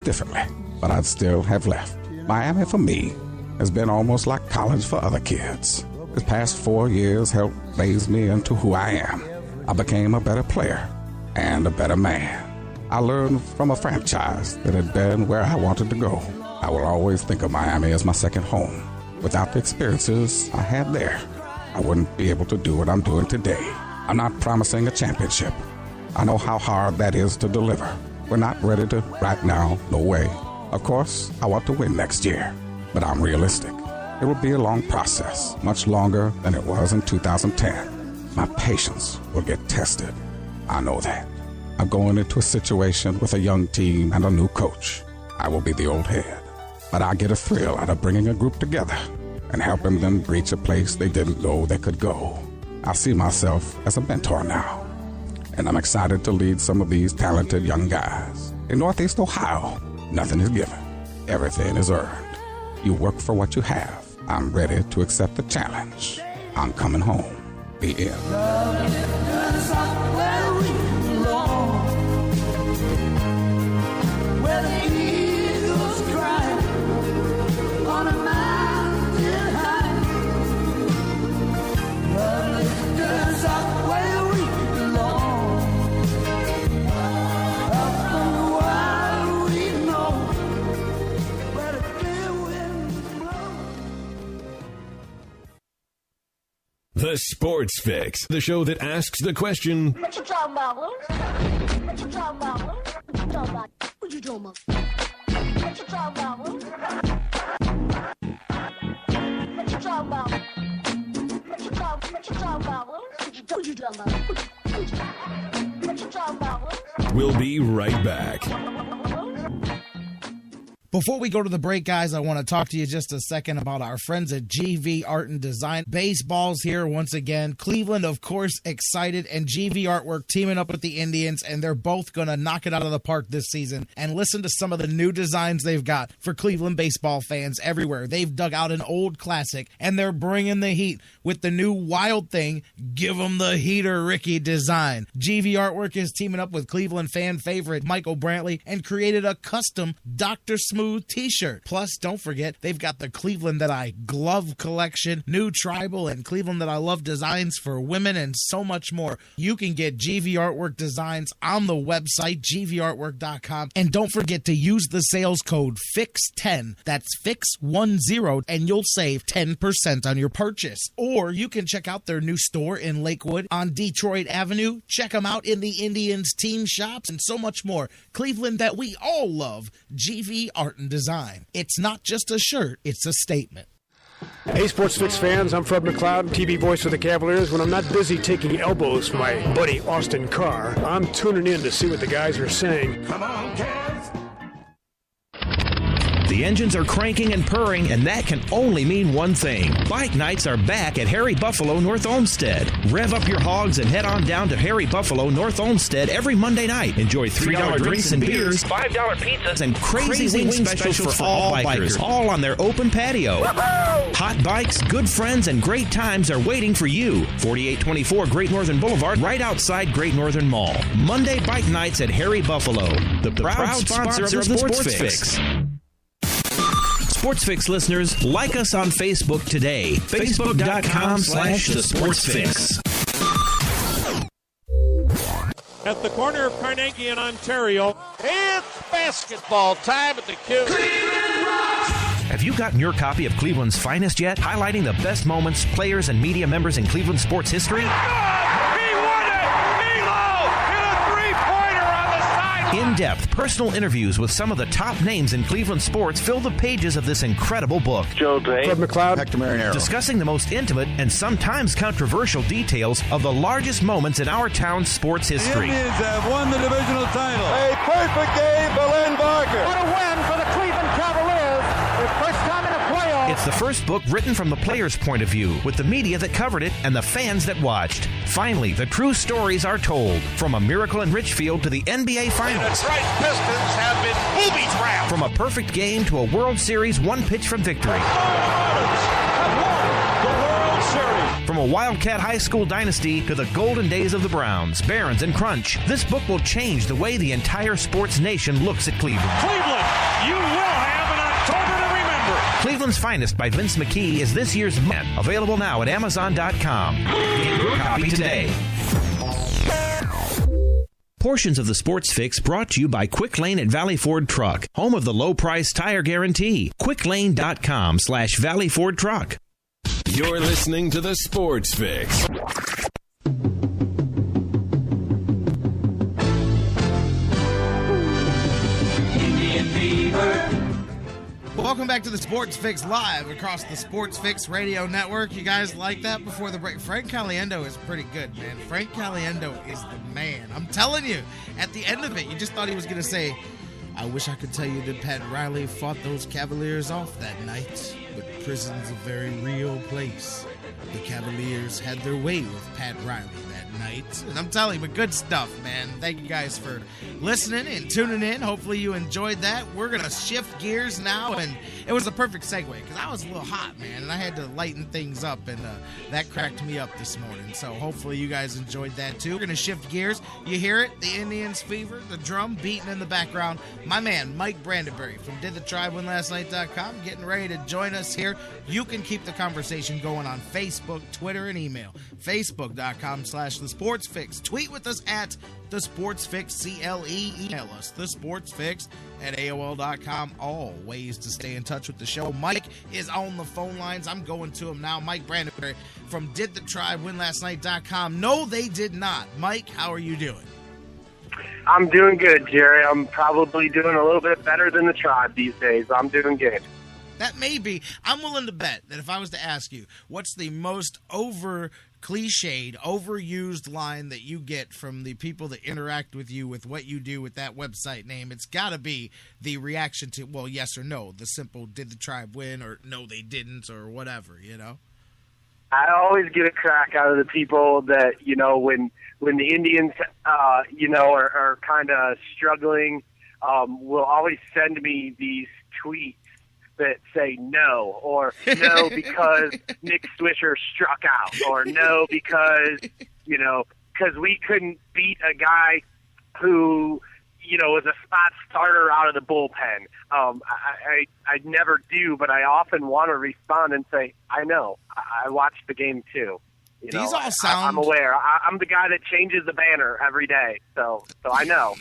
differently, but I'd still have left. Miami for me has been almost like college for other kids. The past 4 years helped raise me into who I am. I became a better player and a better man. I learned from a franchise that had been where I wanted to go. I will always think of Miami as my second home. Without the experiences I had there, I wouldn't be able to do what I'm doing today. I'm not promising a championship. I know how hard that is to deliver. We're not ready to right now, no way. Of course, I want to win next year, but I'm realistic. It will be a long process, much longer than it was in 2010. My patience will get tested. I know that. I'm going into a situation with a young team and a new coach. I will be the old head, but I get a thrill out of bringing a group together and helping them reach a place they didn't know they could go. I see myself as a mentor now, and I'm excited to lead some of these talented young guys. In Northeast Ohio, nothing is given. Everything is earned. You work for what you have. I'm ready to accept the challenge. I'm coming home. The end. The Sports Fix, the show that asks the question, what you talking about, Lou? What you talking about, Lou? What you talking about? What you talking about? What you talking about, Lou? What you talking about? What you talking about, Lou? What you talking about? What you talking about, Lou? We'll be right back. Before we go to the break, guys, I want to talk to you just a second about our friends at GV Art and Design. Baseball's here once again. Cleveland, of course, excited, and GV Artwork teaming up with the Indians, and they're both going to knock it out of the park this season. And listen to some of the new designs they've got for Cleveland baseball fans everywhere. They've dug out an old classic, and they're bringing the heat with the new Wild Thing, Give 'em the Heater Ricky design. GV Artwork is teaming up with Cleveland fan favorite Michael Brantley and created a custom Dr. Smooth t-shirt. Plus, don't forget, they've got the Cleveland That I Glove collection, new tribal and Cleveland That I Love designs for women, and so much more. You can get GV Artwork designs on the website, gvartwork.com. And don't forget to use the sales code FIX10. That's FIX10, and you'll save 10% on your purchase. Or you can check out their new store in Lakewood on Detroit Avenue. Check them out in the Indians team shops and so much more. Cleveland That we all love, GV Art and Design. It's not just a shirt, it's a statement. Hey, Sports Fix fans, I'm Fred McLeod, TV voice for the Cavaliers. When I'm not busy taking elbows from my buddy Austin Carr, I'm tuning in to see what the guys are saying. Come on, Cavs! The engines are cranking and purring, and that can only mean one thing. Bike nights are back at Harry Buffalo North Olmsted. Rev up your hogs and head on down to Harry Buffalo North Olmsted every Monday night. Enjoy $3 drinks and beers, $5 pizzas, and crazy wing specials for all bikers, all on their open patio. Woo-hoo! Hot bikes, good friends, and great times are waiting for you. 4824 Great Northern Boulevard, right outside Great Northern Mall. Monday bike nights at Harry Buffalo, the proud sponsor of the Sports Fix. Sports Fix listeners, like us on Facebook today. Facebook.com/The Sports Fix. At the corner of Carnegie and Ontario, it's basketball time at the Q. Cleveland rocks! Have you gotten your copy of Cleveland's Finest yet? Highlighting the best moments, players, and media members in Cleveland sports history? In-depth, personal interviews with some of the top names in Cleveland sports fill the pages of this incredible book. Joe Gray, Fred McLeod, Hector Marinero. Discussing the most intimate and sometimes controversial details of the largest moments in our town's sports history. The Indians have won the divisional title. A perfect game for Len Barker. What a win for the Cleveland Cavaliers. Their first time in a playoff. It's the first book written from the players' point of view, with the media that covered it and the fans that watched. Finally, the true stories are told. From a miracle in Richfield to the NBA Finals. The Detroit Pistons have been booby-trapped. From a perfect game to a World Series one pitch from victory. From a Wildcat high school dynasty to the golden days of the Browns, Barons, and Crunch, this book will change the way the entire sports nation looks at Cleveland. Cleveland Cleveland's Finest by Vince McKee is this year's Man. Available now at Amazon.com. Get your copy today. Portions of the Sports Fix brought to you by Quick Lane at Valley Ford Truck, home of the low price tire guarantee. QuickLane.com/Valley Ford Truck. You're listening to the Sports Fix. Indian Fever. Welcome back to the Sports Fix live across the Sports Fix Radio Network. You guys like that before the break? Frank Caliendo is pretty good, man. Frank Caliendo is the man. I'm telling you, at the end of it, you just thought he was going to say, I wish I could tell you that Pat Riley fought those Cavaliers off that night, but prison's a very real place. The Cavaliers had their way with Pat Riley that night. And I'm telling you, but good stuff, man. Thank you guys for listening and tuning in. Hopefully you enjoyed that. We're going to shift gears now, and it was a perfect segue because I was a little hot, man, and I had to lighten things up, and that cracked me up this morning. So hopefully you guys enjoyed that too. We're going to shift gears. You hear it, the Indians fever, the drum beating in the background. My man, Mike Brandenberry from DidTheTribeWinLastNight.com getting ready to join us here. You can keep the conversation going on Facebook, Twitter, and email. Facebook.com/TheSportsFix. Tweet with us at TheSportsFix, CLE. Email us, TheSportsFix@AOL.com. All ways to stay in touch with the show. Mike is on the phone lines. I'm going to him now. Mike Brandenberry from DidTheTribeWinLastNight.com. No, they did not. Mike, how are you doing? I'm doing good, Jerry. I'm probably doing a little bit better than the Tribe these days. I'm doing good. That may be. I'm willing to bet that if I was to ask you, what's the most cliched, overused line that you get from the people that interact with you with what you do with that website name, it's got to be the reaction to, well, yes or no, the simple, did the Tribe win, or no, they didn't, or whatever, you know? I always get a crack out of the people that, you know, when the Indians, are kind of struggling, will always send me these tweets that say no, or no because Nick Swisher struck out, or no because we couldn't beat a guy who, was a spot starter out of the bullpen. I never do, but I often want to respond and say, I know. I watched the game too. These all sound... I'm aware. I'm the guy that changes the banner every day, so I know.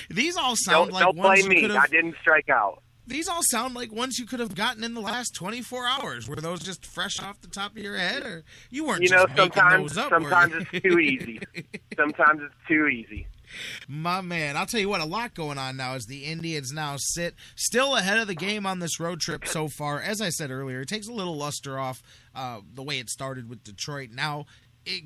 These all sound don't blame me. I didn't strike out. These all sound like ones you could have gotten in the last 24 hours. Were those just fresh off the top of your head, or you weren't just making those up? Sometimes it's too easy. Sometimes it's too easy. My man, I'll tell you what, a lot going on now as the Indians now sit still ahead of the game on this road trip so far. As I said earlier, it takes a little luster off the way it started with Detroit. Now,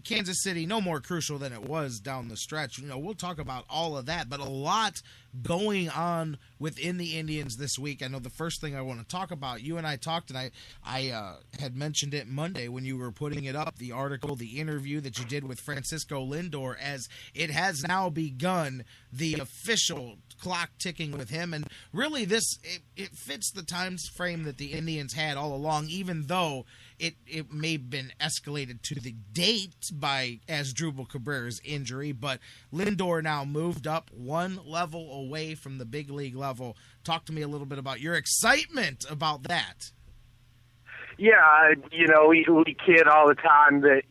Kansas City, no more crucial than it was down the stretch. We'll talk about all of that, but a lot going on within the Indians this week. I know the first thing I want to talk about, you and I talked, and I had mentioned it Monday when you were putting it up, the article, the interview that you did with Francisco Lindor, as it has now begun the official clock ticking with him. And really it fits the time frame that the Indians had all along, even though it may have been escalated to the date by Asdrubal Cabrera's injury, but Lindor now moved up one level away from the big league level. Talk to me a little bit about your excitement about that. Yeah, we kid all the time that,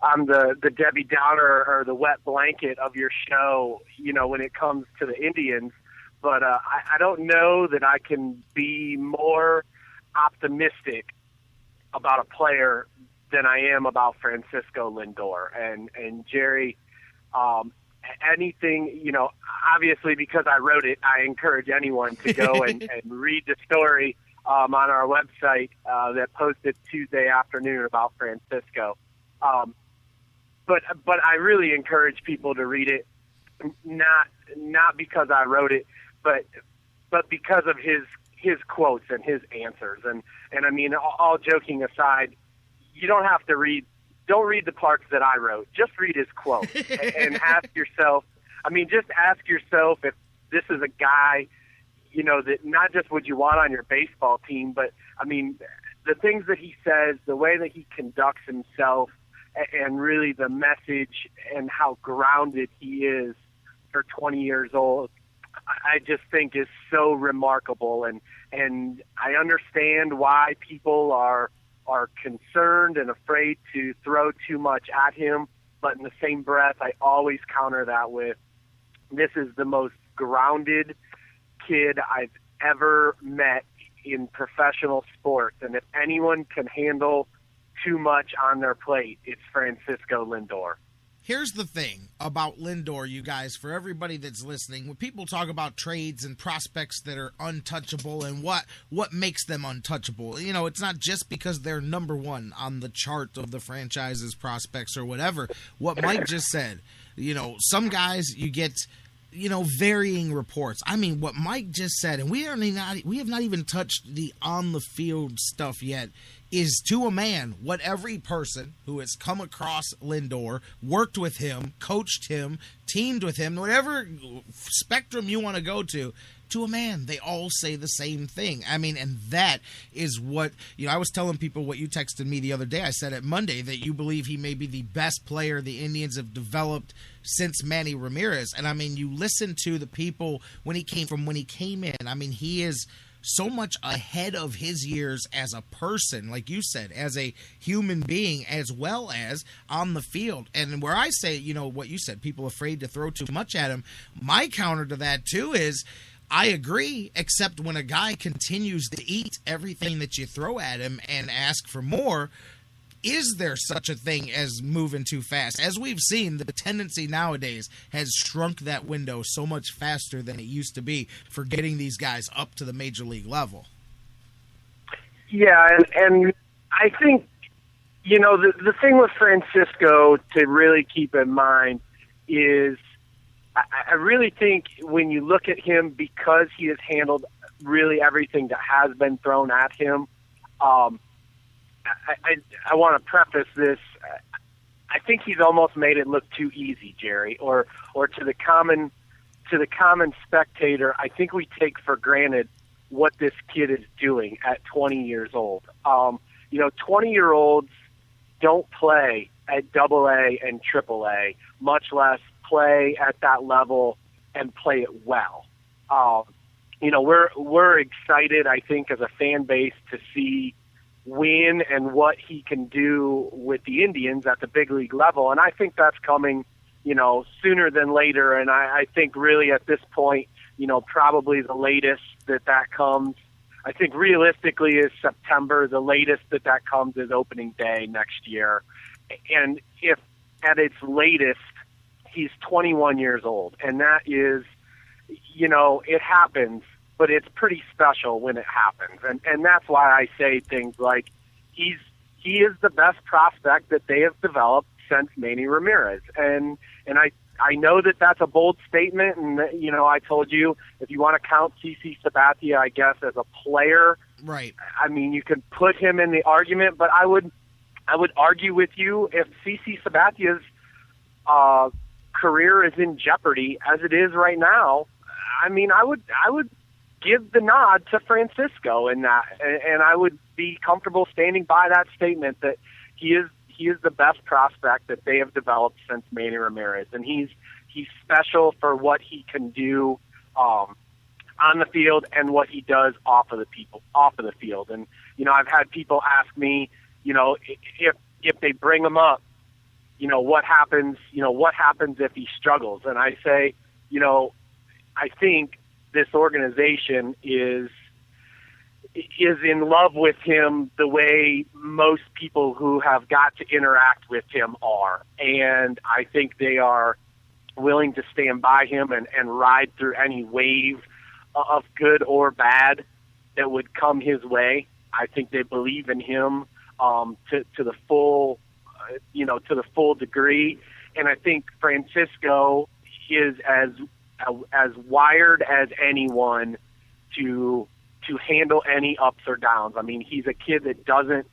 I'm the Debbie Downer or the wet blanket of your show, when it comes to the Indians. But I don't know that I can be more optimistic about a player than I am about Francisco Lindor. And Jerry, anything, obviously because I wrote it, I encourage anyone to go and read the story on our website that posted Tuesday afternoon about Francisco. But I really encourage people to read it, not because I wrote it, but because of his quotes and his answers. And I mean, all joking aside, you don't have to don't read the parts that I wrote. Just read his quote and ask yourself, just ask yourself if this is a guy, that not just would you want on your baseball team, but the things that he says, the way that he conducts himself, and really the message and how grounded he is for 20 years old. I just think is so remarkable. And I understand why people are concerned and afraid to throw too much at him. But in the same breath, I always counter that with, this is the most grounded kid I've ever met in professional sports. And if anyone can handle too much on their plate, it's Francisco Lindor. Here's the thing about Lindor, you guys, for everybody that's listening. When people talk about trades and prospects that are untouchable and what makes them untouchable, it's not just because they're number one on the chart of the franchise's prospects or whatever. What Mike just said, some guys you get, varying reports. I mean, what Mike just said, and we have not even touched the on-the-field stuff yet, is to a man what every person who has come across Lindor, worked with him, coached him, teamed with him, whatever spectrum you want to go to a man, they all say the same thing. I mean, and that is what, I was telling people what you texted me the other day. I said at Monday that you believe he may be the best player the Indians have developed since Manny Ramirez. And I mean, you listen to the people when he came in. I mean, he is so much ahead of his years as a person, like you said, as a human being, as well as on the field. And where I say, what you said, people afraid to throw too much at him, my counter to that too is, I agree, except when a guy continues to eat everything that you throw at him and ask for more, is there such a thing as moving too fast? As we've seen, the tendency nowadays has shrunk that window so much faster than it used to be for getting these guys up to the major league level. Yeah, and I think, the thing with Francisco to really keep in mind is I really think when you look at him, because he has handled really everything that has been thrown at him, I want to preface this. I think he's almost made it look too easy, Jerry, or to the common spectator. I think we take for granted what this kid is doing at 20 years old. 20-year-olds don't play at AA and AAA, much less play at that level and play it well. We're excited, I think, as a fan base to see win and what he can do with the Indians at the big league level. And I think that's coming, sooner than later. And I think really at this point, probably the latest that comes, I think realistically is September. The latest that comes is opening day next year. And if at its latest, he's 21 years old, and that is, it happens, but it's pretty special when it happens. And that's why I say things like he is the best prospect that they have developed since Manny Ramirez. And I know that that's a bold statement, and I told you if you want to count CC Sabathia, I guess, as a player, right? I mean, you could put him in the argument, but I would argue with you if CC Sabathia's career is in jeopardy as it is right now. I mean, I would give the nod to Francisco in that, and I would be comfortable standing by that statement that he is the best prospect that they have developed since Manny Ramirez, and he's special for what he can do on the field and what he does off of the field. And I've had people ask me, if they bring him up, what happens? What happens if he struggles? And I say, I think this organization is in love with him the way most people who have got to interact with him are. And I think they are willing to stand by him and ride through any wave of good or bad that would come his way. I think they believe in him to the full, to the full degree. And I think Francisco is as wired as anyone to handle any ups or downs. I mean, he's a kid that doesn't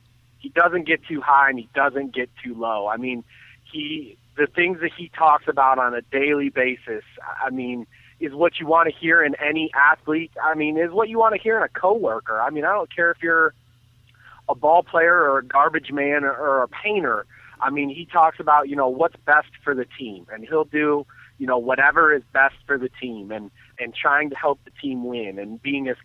get too high and he doesn't get too low. I mean, the things that he talks about on a daily basis, I mean, is what you want to hear in any athlete. I mean, is what you want to hear in a coworker. I mean, I don't care if you're a ball player or a garbage man or a painter. I mean, he talks about, what's best for the team, and he'll do, whatever is best for the team. And and trying to help the team win and being as